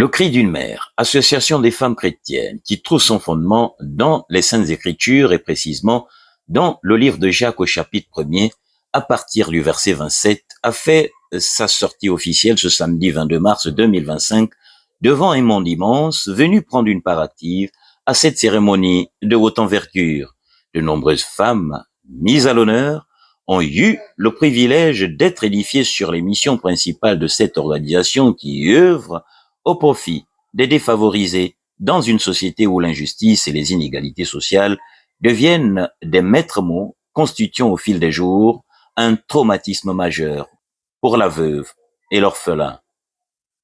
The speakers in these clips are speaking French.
Le cri d'une mère, association des femmes chrétiennes, qui trouve son fondement dans les Saintes Écritures et précisément dans le livre de Jacques au chapitre 1er, à partir du verset 27, a fait sa sortie officielle ce samedi 22 mars 2025 devant un monde immense venu prendre une part active à cette cérémonie de haute envergure. De nombreuses femmes mises à l'honneur ont eu le privilège d'être édifiées sur les missions principales de cette organisation qui œuvre au profit des défavorisés dans une société où l'injustice et les inégalités sociales deviennent des maîtres mots constituant au fil des jours un traumatisme majeur pour la veuve et l'orphelin.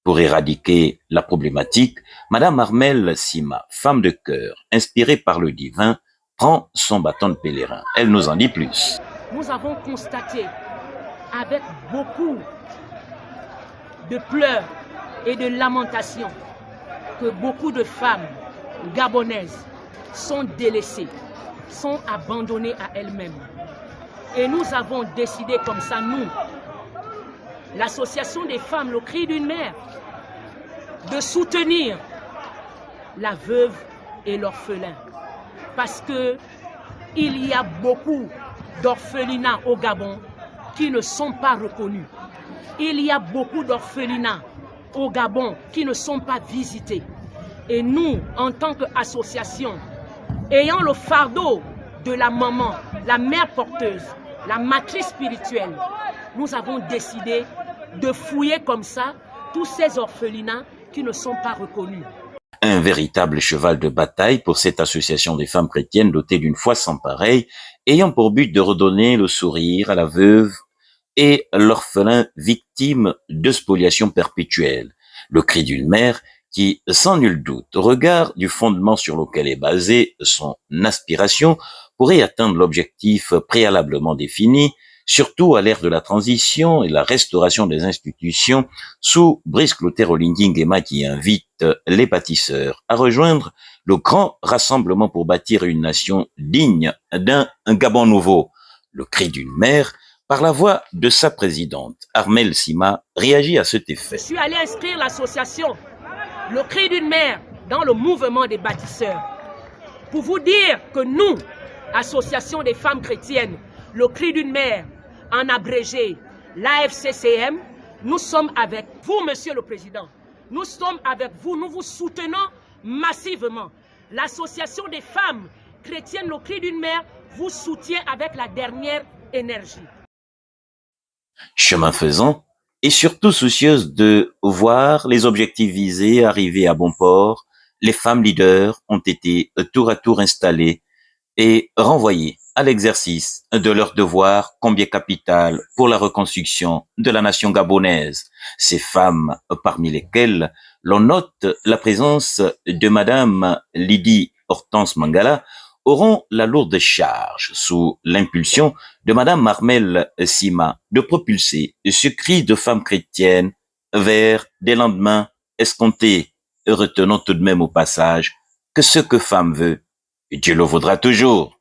Pour éradiquer la problématique, Madame Armelle Sima, femme de cœur, inspirée par le divin, prend son bâton de pèlerin. Elle nous en dit plus. Nous avons constaté avec beaucoup de pleurs et de lamentations que beaucoup de femmes gabonaises sont délaissées, sont abandonnées à elles-mêmes. Et nous avons décidé comme ça, nous, l'association des femmes, le cri d'une mère, de soutenir la veuve et l'orphelin. Parce que il y a beaucoup d'orphelinats au Gabon qui ne sont pas reconnus. Il y a beaucoup d'orphelinats au Gabon qui ne sont pas visités. Et nous, en tant qu'association, ayant le fardeau de la maman, la mère porteuse, la matrice spirituelle, nous avons décidé de fouiller comme ça tous ces orphelinats qui ne sont pas reconnus. Un véritable cheval de bataille pour cette association des femmes chrétiennes dotée d'une foi sans pareille, ayant pour but de redonner le sourire à la veuve et l'orphelin victime de spoliation perpétuelle. Le cri d'une mère qui, sans nul doute, au regard du fondement sur lequel est basée son aspiration, pourrait atteindre l'objectif préalablement défini, surtout à l'ère de la transition et la restauration des institutions sous Brice Clotaire Olingi Nguema qui invite les bâtisseurs à rejoindre le grand rassemblement pour bâtir une nation digne d'un Gabon nouveau. Le cri d'une mère, par la voix de sa présidente, Armelle Sima, réagit à cet effet. Je suis allé inscrire l'association Le Cri d'une mère dans le mouvement des bâtisseurs pour vous dire que nous, association des femmes chrétiennes, Le Cri d'une mère, en abrégé l'AFCCM, nous sommes avec vous, Monsieur le Président. Nous sommes avec vous, nous vous soutenons massivement. L'association des femmes chrétiennes, Le Cri d'une mère, vous soutient avec la dernière énergie. Chemin faisant, et surtout soucieuse de voir les objectifs visés arriver à bon port, les femmes leaders ont été tour à tour installées et renvoyées à l'exercice de leur devoir combien capital pour la reconstruction de la nation gabonaise. Ces femmes, parmi lesquelles l'on note la présence de Madame Lydie Hortense Mangala, auront la lourde charge, sous l'impulsion de Madame Armelle Sima, de propulser ce cri de femmes chrétiennes vers des lendemains escomptés. Retenons tout de même au passage que ce que femme veut, Dieu le vaudra toujours.